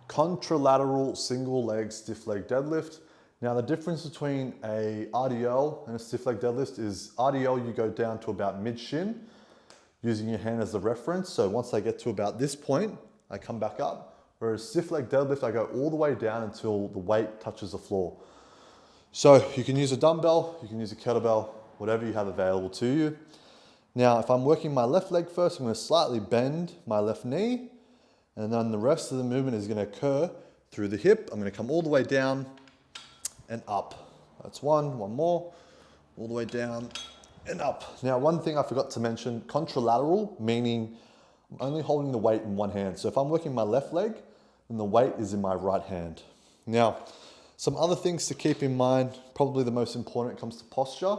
Contralateral single leg stiff leg deadlift. Now the difference between a RDL and a stiff leg deadlift is RDL you go down to about mid shin using your hand as the reference. So once I get to about this point, I come back up. Whereas stiff leg deadlift, I go all the way down until the weight touches the floor. So you can use a dumbbell, you can use a kettlebell, whatever you have available to you. Now, if I'm working my left leg first, I'm going to slightly bend my left knee, and then the rest of the movement is going to occur through the hip. I'm going to come all the way down and up. That's one more, all the way down and up. Now, one thing I forgot to mention, contralateral, meaning I'm only holding the weight in one hand. So if I'm working my left leg, then the weight is in my right hand. Now, some other things to keep in mind, probably the most important when it comes to posture.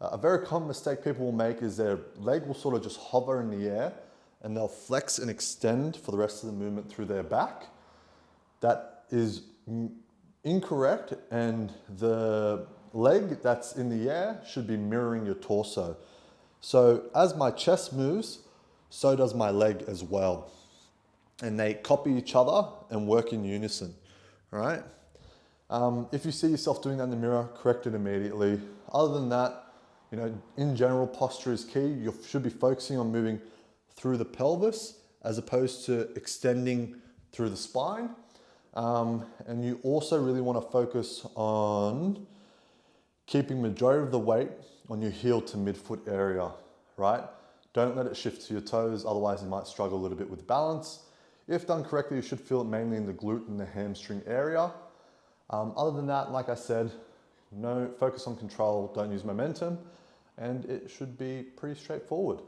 A very common mistake people will make is their leg will sort of just hover in the air and they'll flex and extend for the rest of the movement through their back. That is incorrect, and the leg that's in the air should be mirroring your torso. So as my chest moves, so does my leg as well. And they copy each other and work in unison, all right? If you see yourself doing that in the mirror, correct it immediately. Other than that, you know, in general, posture is key. You should be focusing on moving through the pelvis as opposed to extending through the spine. And you also really want to focus on keeping majority of the weight on your heel to midfoot area, right? Don't let it shift to your toes, otherwise you might struggle a little bit with balance. If done correctly, you should feel it mainly in the glute and the hamstring area. Other than that, like I said, no focus on control, don't use momentum, and it should be pretty straightforward.